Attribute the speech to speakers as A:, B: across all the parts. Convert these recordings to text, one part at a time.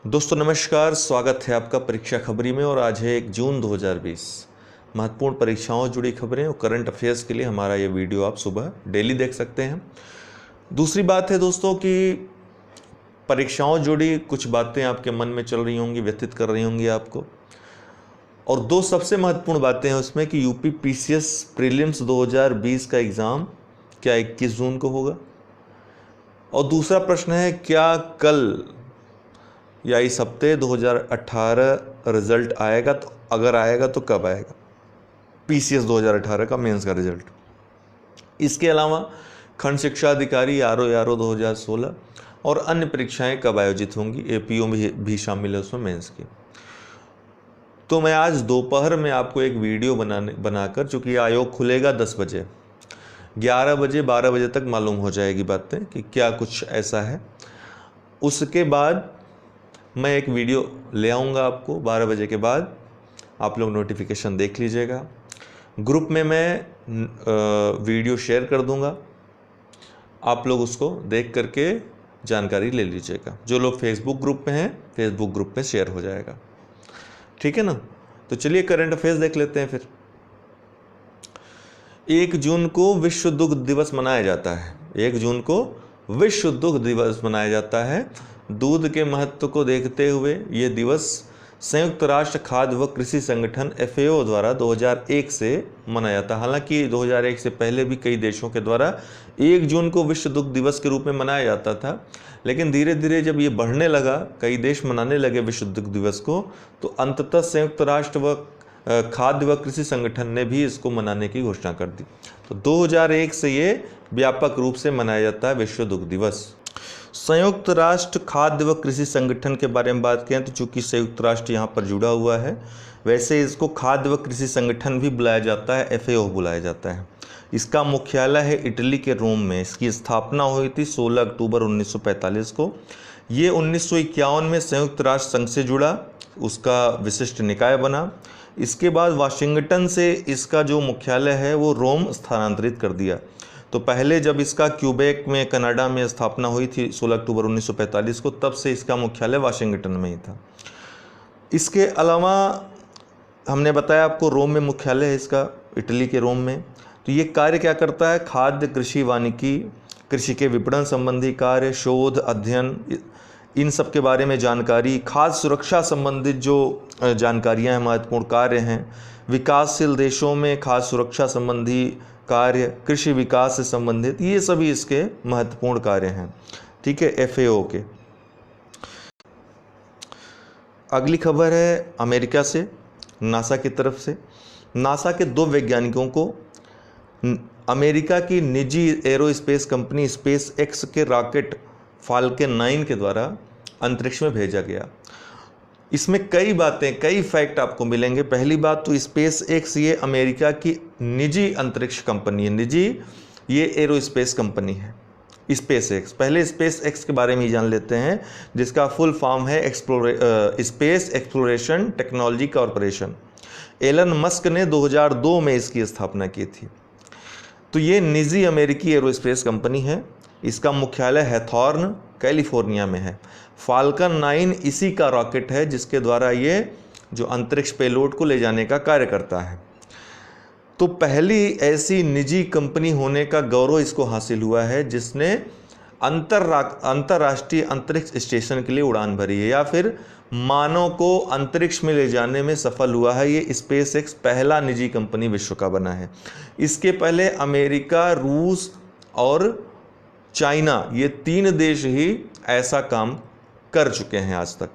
A: दोस्तों नमस्कार, स्वागत है आपका परीक्षा खबरी में। और आज है 1 जून 2020। महत्वपूर्ण परीक्षाओं से जुड़ी खबरें और करंट अफेयर्स के लिए हमारा ये वीडियो आप सुबह डेली देख सकते हैं। दूसरी बात है दोस्तों कि परीक्षाओं से जुड़ी कुछ बातें आपके मन में चल रही होंगी, व्यथित कर रही होंगी आपको। और दो सबसे महत्वपूर्ण बातें हैं उसमें कि यूपी पीसीएस प्रीलिम्स 2020 का एग्ज़ाम क्या 21 जून को होगा, और दूसरा प्रश्न है क्या कल या इस हफ्ते 2018 रिजल्ट आएगा, तो अगर आएगा तो कब आएगा, पीसीएस 2018 का मेंस का रिजल्ट। इसके अलावा खंड शिक्षा अधिकारी आरओ 2016 और अन्य परीक्षाएं कब आयोजित होंगी, एपीओ भी शामिल है उसमें मेंस की। तो मैं आज दोपहर में आपको एक वीडियो बनाकर, चूँकि आयोग खुलेगा 10 बजे, 11 बजे 12 बजे तक मालूम हो जाएगी बातें कि क्या कुछ ऐसा है। उसके बाद मैं एक वीडियो ले आऊँगा आपको 12 बजे के बाद, आप लोग नोटिफिकेशन देख लीजिएगा। ग्रुप में मैं वीडियो शेयर कर दूँगा, आप लोग उसको देख करके जानकारी ले लीजिएगा। जो लोग फेसबुक ग्रुप में हैं, फेसबुक ग्रुप में शेयर हो जाएगा, ठीक है ना। तो चलिए करंट अफेयर्स देख लेते हैं फिर। 1 जून को विश्व दुग्ध दिवस मनाया जाता है। 1 जून को विश्व दुग्ध दिवस मनाया जाता है। दूध के महत्व को देखते हुए ये दिवस संयुक्त राष्ट्र खाद्य व कृषि संगठन FAO द्वारा 2001 से मनाया जाता है। हालांकि 2001 से पहले भी कई देशों के द्वारा 1 जून को विश्व दुग्ध दिवस के रूप में मनाया जाता था, लेकिन धीरे धीरे जब ये बढ़ने लगा, कई देश मनाने लगे विश्व दुग्ध दिवस को, तो अंततः संयुक्त राष्ट्र व खाद्य व कृषि संगठन ने भी इसको मनाने की घोषणा कर दी। तो 2001 से ये व्यापक रूप से मनाया जाता है विश्व दुग्ध दिवस। संयुक्त राष्ट्र खाद्य व कृषि संगठन के बारे में बात करें तो चूंकि संयुक्त राष्ट्र यहाँ पर जुड़ा हुआ है, वैसे इसको खाद्य व कृषि संगठन भी बुलाया जाता है, FAO बुलाया जाता है। इसका मुख्यालय है इटली के रोम में। इसकी स्थापना हुई थी 16 अक्टूबर 1945 को। ये 1951 में संयुक्त राष्ट्र संघ से जुड़ा, उसका विशिष्ट निकाय बना। इसके बाद वाशिंगटन से इसका जो मुख्यालय है वो रोम स्थानांतरित कर दिया। तो पहले जब इसका क्यूबेक में कनाडा में स्थापना हुई थी 16 अक्टूबर 1945 को, तब से इसका मुख्यालय वाशिंगटन में ही था। इसके अलावा हमने बताया आपको रोम में मुख्यालय है इसका, इटली के रोम में। तो ये कार्य क्या करता है, खाद्य, कृषि, वानिकी, कृषि के विपणन संबंधी कार्य, शोध, अध्ययन, इन सब के बारे में जानकारी, खाद्य सुरक्षा संबंधित जो जानकारियाँ हैं, महत्वपूर्ण कार्य हैं, विकासशील देशों में खाद्य सुरक्षा संबंधी कार्य, कृषि विकास से संबंधित, ये सभी इसके महत्वपूर्ण कार्य हैं, ठीक है, FAO के। अगली खबर है अमेरिका से, नासा की तरफ से। नासा के 2 वैज्ञानिकों को अमेरिका की निजी एरोस्पेस कंपनी SpaceX के रॉकेट फाल्कन 9 के द्वारा अंतरिक्ष में भेजा गया। इसमें कई बातें, कई फैक्ट आपको मिलेंगे। पहली बात तो SpaceX ये अमेरिका की निजी अंतरिक्ष कंपनी है, निजी ये एरोस्पेस कंपनी है SpaceX। पहले SpaceX के बारे में ही जान लेते हैं, जिसका फुल फॉर्म है space exploration technology corporation. Elon Musk ने 2002 में इसकी स्थापना की थी। तो ये निजी अमेरिकी एरोस्पेस कंपनी है। इसका मुख्यालय हैथॉर्न कैलिफोर्निया में है। फाल्कन 9 इसी का रॉकेट है जिसके द्वारा ये जो अंतरिक्ष पेलोड को ले जाने का कार्य करता है। तो पहली ऐसी निजी कंपनी होने का गौरव इसको हासिल हुआ है जिसने अंतर्राष्ट्रीय अंतरिक्ष स्टेशन के लिए उड़ान भरी है, या फिर मानव को अंतरिक्ष में ले जाने में सफल हुआ है। ये SpaceX पहला निजी कंपनी विश्व का बना है। इसके पहले अमेरिका, रूस और चाइना, ये 3 देश ही ऐसा काम कर चुके हैं आज तक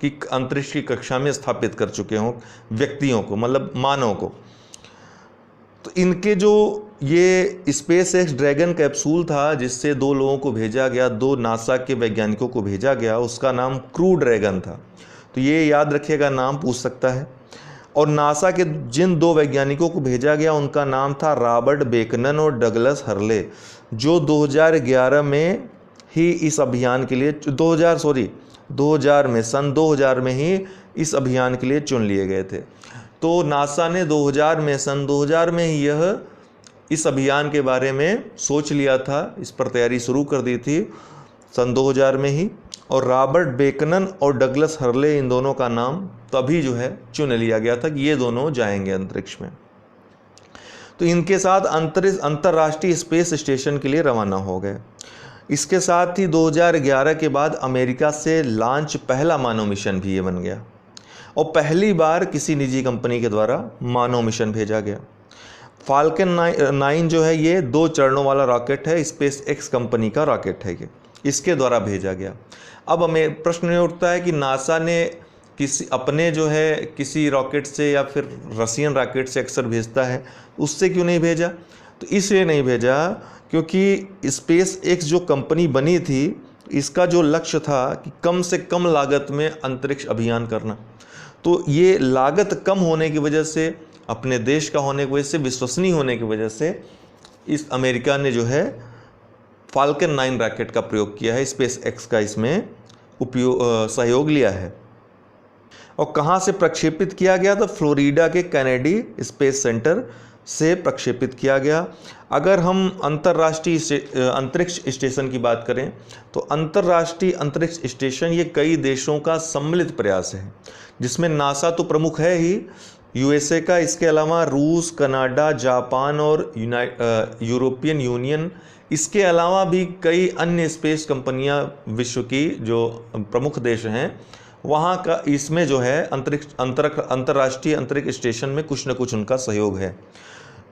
A: कि अंतरिक्ष की कक्षा में स्थापित कर चुके हों व्यक्तियों को, मतलब मानव को। तो इनके जो ये SpaceX ड्रैगन कैप्सूल था जिससे 2 लोगों को भेजा गया, 2 नासा के वैज्ञानिकों को भेजा गया, उसका नाम क्रू ड्रैगन था। तो ये याद रखिएगा, नाम पूछ सकता है। और नासा के जिन 2 वैज्ञानिकों को भेजा गया उनका नाम था रॉबर्ट बेकनन और डगलस हर्ले, जो 2011 में ही इस अभियान के लिए 2000 में सन 2000 में ही इस अभियान के लिए चुन लिए गए थे। तो नासा ने 2000 में ही यह इस अभियान के बारे में सोच लिया था, इस पर तैयारी शुरू कर दी थी सन 2000 में ही। और रॉबर्ट बेकनन और डगलस हर्ले, इन दोनों का नाम तभी जो है चुन लिया गया था कि ये दोनों जाएंगे अंतरिक्ष में। तो इनके साथ अंतर्राष्ट्रीय स्पेस स्टेशन के लिए रवाना हो गए। इसके साथ ही 2011 के बाद अमेरिका से लॉन्च पहला मानव मिशन भी ये बन गया और पहली बार किसी निजी कंपनी के द्वारा मानव मिशन भेजा गया। फाल्कन 9 जो है ये 2 चरणों वाला रॉकेट है, स्पेस एक्स कंपनी का रॉकेट है, ये इसके द्वारा भेजा गया। अब हमें प्रश्न ये उठता है कि नासा ने किसी अपने जो है किसी रॉकेट से या फिर रशियन रॉकेट से अक्सर भेजता है, उससे क्यों नहीं भेजा? तो इसलिए नहीं भेजा क्योंकि स्पेस एक्स जो कंपनी बनी थी इसका जो लक्ष्य था कि कम से कम लागत में अंतरिक्ष अभियान करना। तो ये लागत कम होने की वजह से, अपने देश का होने की वजह से, विश्वसनीय होने की वजह से इस अमेरिका ने जो है फाल्कन 9 रॉकेट का प्रयोग किया है, स्पेस एक्स का इसमें सहयोग लिया है। और कहाँ से प्रक्षेपित किया गया? तो फ्लोरिडा के कैनेडी स्पेस सेंटर से प्रक्षेपित किया गया। अगर हम अंतर्राष्ट्रीय अंतरिक्ष स्टेशन की बात करें तो अंतर्राष्ट्रीय अंतरिक्ष स्टेशन ये कई देशों का सम्मिलित प्रयास है, जिसमें नासा तो प्रमुख है ही, यूएसए का, इसके अलावा रूस, कनाडा, जापान और यूरोपियन यूनियन, इसके अलावा भी कई अन्य स्पेस कंपनियां विश्व की जो प्रमुख देश हैं वहाँ का इसमें जो है अंतर्राष्ट्रीय अंतरिक्ष स्टेशन में कुछ न कुछ उनका सहयोग है।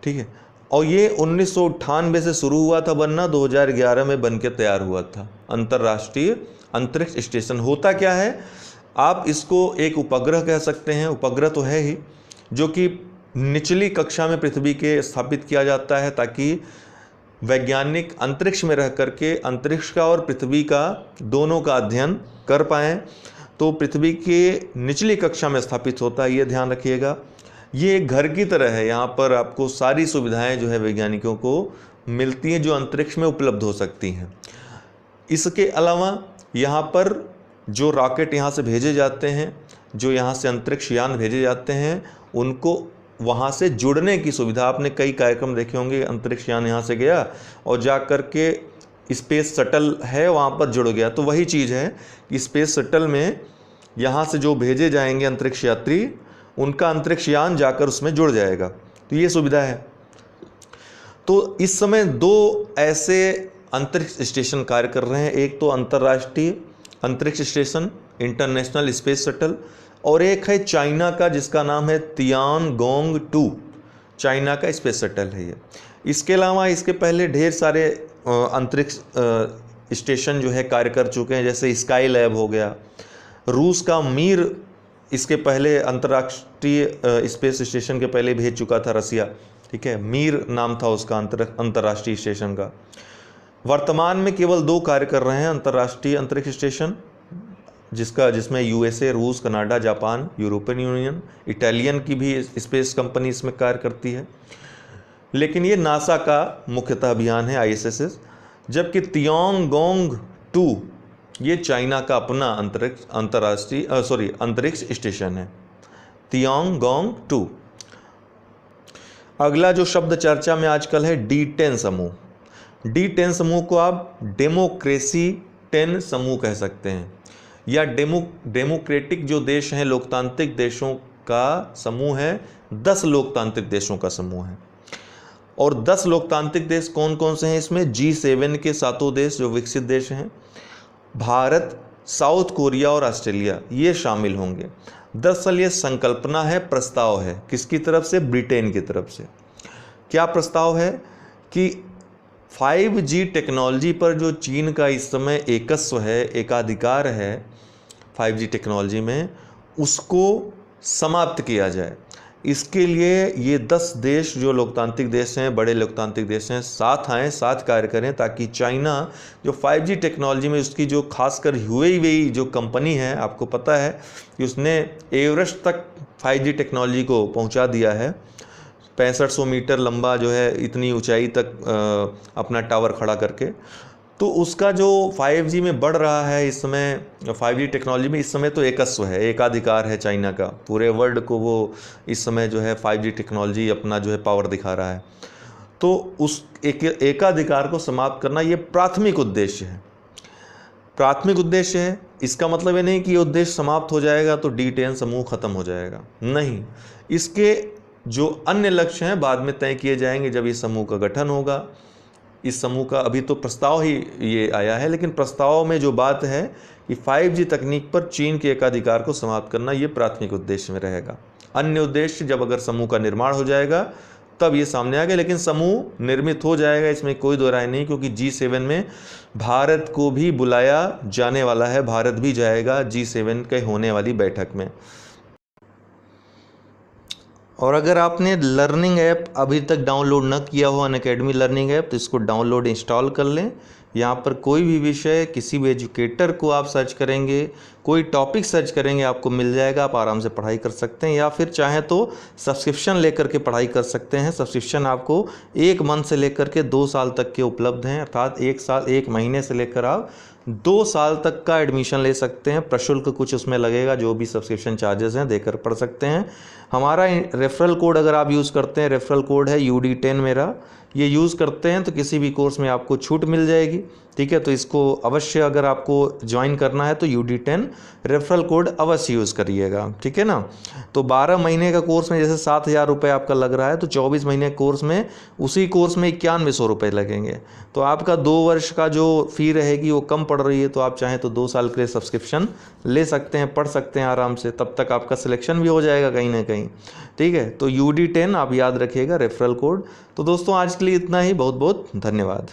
A: ठीक है, और ये 1998 से शुरू हुआ था बनना, 2011 में बन के तैयार हुआ था अंतर्राष्ट्रीय अंतरिक्ष स्टेशन। होता क्या है, आप इसको एक उपग्रह कह सकते हैं, उपग्रह तो है ही, जो कि निचली कक्षा में पृथ्वी के स्थापित किया जाता है ताकि वैज्ञानिक अंतरिक्ष में रह करके अंतरिक्ष का और पृथ्वी का दोनों का अध्ययन कर पाएँ। तो पृथ्वी के निचली कक्षा में स्थापित होता है, ये ध्यान रखिएगा। ये एक घर की तरह है, यहाँ पर आपको सारी सुविधाएं जो है वैज्ञानिकों को मिलती हैं जो अंतरिक्ष में उपलब्ध हो सकती हैं। इसके अलावा यहाँ पर जो रॉकेट यहाँ से भेजे जाते हैं, जो यहाँ से अंतरिक्ष यान भेजे जाते हैं, उनको वहाँ से जुड़ने की सुविधा, आपने कई कार्यक्रम देखे होंगे, अंतरिक्ष यान यहाँ से गया और जा कर के स्पेस शटल है वहाँ पर जुड़ गया। तो वही चीज़ है कि स्पेस शटल में यहाँ से जो भेजे जाएंगे अंतरिक्ष यात्री, उनका अंतरिक्ष यान जाकर उसमें जुड़ जाएगा। तो ये सुविधा है। तो इस समय 2 ऐसे अंतरिक्ष स्टेशन कार्य कर रहे हैं, एक तो अंतर्राष्ट्रीय अंतरिक्ष स्टेशन इंटरनेशनल स्पेस शटल, और एक है चाइना का जिसका नाम है तियानगोंग 2, चाइना का स्पेस शटल है ये। इसके अलावा इसके पहले ढेर सारे अंतरिक्ष स्टेशन जो है कार्य कर चुके हैं, जैसे स्काई लैब हो गया, रूस का मीर इसके पहले अंतर्राष्ट्रीय स्पेस स्टेशन के पहले भेज चुका था रसिया। ठीक है, मीर नाम था उसका अंतर्राष्ट्रीय स्टेशन का। वर्तमान में केवल 2 कार्य कर रहे हैं अंतर्राष्ट्रीय अंतरिक्ष स्टेशन, जिसमें यूएसए, रूस, Canada, Japan, European union, Italian की भी स्पेस कंपनी इसमें कार्य करती है। लेकिन ये नासा का मुख्यतः अभियान है, ISS, जबकि तियानगोंग 2 ये चाइना का अपना अंतरिक्ष स्टेशन है, तियानगोंग 2। अगला जो शब्द चर्चा में आजकल है D10 समूह। D10 समूह को आप डेमोक्रेसी 10 समूह कह सकते हैं, या डेमोक्रेटिक जो देश हैं, लोकतांत्रिक देशों का समूह है, 10 लोकतांत्रिक देशों का समूह है। और 10 लोकतांत्रिक देश कौन कौन से हैं इसमें? G7 के 7 देश जो विकसित देश हैं, भारत, साउथ कोरिया और ऑस्ट्रेलिया, ये शामिल होंगे। दरअसल ये संकल्पना है, प्रस्ताव है, किसकी तरफ से? ब्रिटेन की तरफ से। क्या प्रस्ताव है कि 5G टेक्नोलॉजी पर जो चीन का इस समय एकस्व है, एकाधिकार है 5G टेक्नोलॉजी में, उसको समाप्त किया जाए। इसके लिए ये 10 देश जो लोकतांत्रिक देश हैं, बड़े लोकतांत्रिक देश हैं, साथ आएँ, साथ कार्य करें, ताकि चाइना जो 5G टेक्नोलॉजी में उसकी जो खासकर हुवेई जो कंपनी है, आपको पता है कि उसने एवरेस्ट तक 5G टेक्नोलॉजी को पहुंचा दिया है, 6500 मीटर लंबा जो है इतनी ऊंचाई तक अपना टावर खड़ा करके। तो उसका जो 5G में बढ़ रहा है इस समय, 5G टेक्नोलॉजी में इस समय तो एकस्व है, एकाधिकार है चाइना का, पूरे वर्ल्ड को वो इस समय जो है 5G टेक्नोलॉजी अपना जो है पावर दिखा रहा है। तो उस एकाधिकार को समाप्त करना ये प्राथमिक उद्देश्य है। प्राथमिक उद्देश्य है। इसका मतलब ये नहीं कि ये उद्देश्य समाप्त हो जाएगा तो D10 समूह खत्म हो जाएगा, नहीं। इसके जो अन्य लक्ष्य हैं बाद में तय किए जाएंगे जब ये समूह का गठन होगा। इस समूह का अभी तो प्रस्ताव ही ये आया है, लेकिन प्रस्ताव में जो बात है कि 5G तकनीक पर चीन के एकाधिकार को समाप्त करना, ये प्राथमिक उद्देश्य में रहेगा। अन्य उद्देश्य जब अगर समूह का निर्माण हो जाएगा तब ये सामने आ गया, लेकिन समूह निर्मित हो जाएगा, इसमें कोई दो राय नहीं, क्योंकि G7 में भारत को भी बुलाया जाने वाला है, भारत भी जाएगा G7 के होने वाली बैठक में। और अगर आपने लर्निंग ऐप अभी तक डाउनलोड न किया हो, अनअकैडमी लर्निंग ऐप, तो इसको डाउनलोड इंस्टॉल कर लें। यहाँ पर कोई भी विषय, किसी भी एजुकेटर को आप सर्च करेंगे, कोई टॉपिक सर्च करेंगे, आपको मिल जाएगा, आप आराम से पढ़ाई कर सकते हैं। या फिर चाहें तो सब्सक्रिप्शन लेकर के पढ़ाई कर सकते हैं। सब्सक्रिप्शन आपको 1 मंथ से लेकर के 2 साल तक के उपलब्ध हैं, अर्थात 1 साल 1 महीने से लेकर आप 2 साल तक का एडमिशन ले सकते हैं। प्रशुल्क कुछ उसमें लगेगा, जो भी सब्सक्रिप्शन चार्जेस हैं देकर पढ़ सकते हैं। हमारा रेफरल कोड अगर आप यूज़ करते हैं, रेफरल कोड है UD10 मेरा, ये यूज़ करते हैं तो किसी भी कोर्स में आपको छूट मिल जाएगी, ठीक है। तो इसको अवश्य अगर आपको ज्वाइन करना है तो UD10 रेफरल कोड अवश्य यूज़ करिएगा, ठीक है ना। तो 12 महीने का कोर्स में जैसे 7,000 रुपये आपका लग रहा है, तो 24 महीने कोर्स में उसी कोर्स में 9100 रुपये लगेंगे। तो आपका 2 वर्ष का जो फ़ी रहेगी वो कम पड़ रही है, तो आप चाहें तो 2 साल के लिए सब्सक्रिप्शन ले सकते हैं, पढ़ सकते हैं आराम से, तब तक आपका सिलेक्शन भी हो जाएगा कहीं ना कहीं, ठीक है। तो UD10 आप याद रखिएगा रेफरल कोड। तो दोस्तों आज के लिए इतना ही, बहुत बहुत धन्यवाद।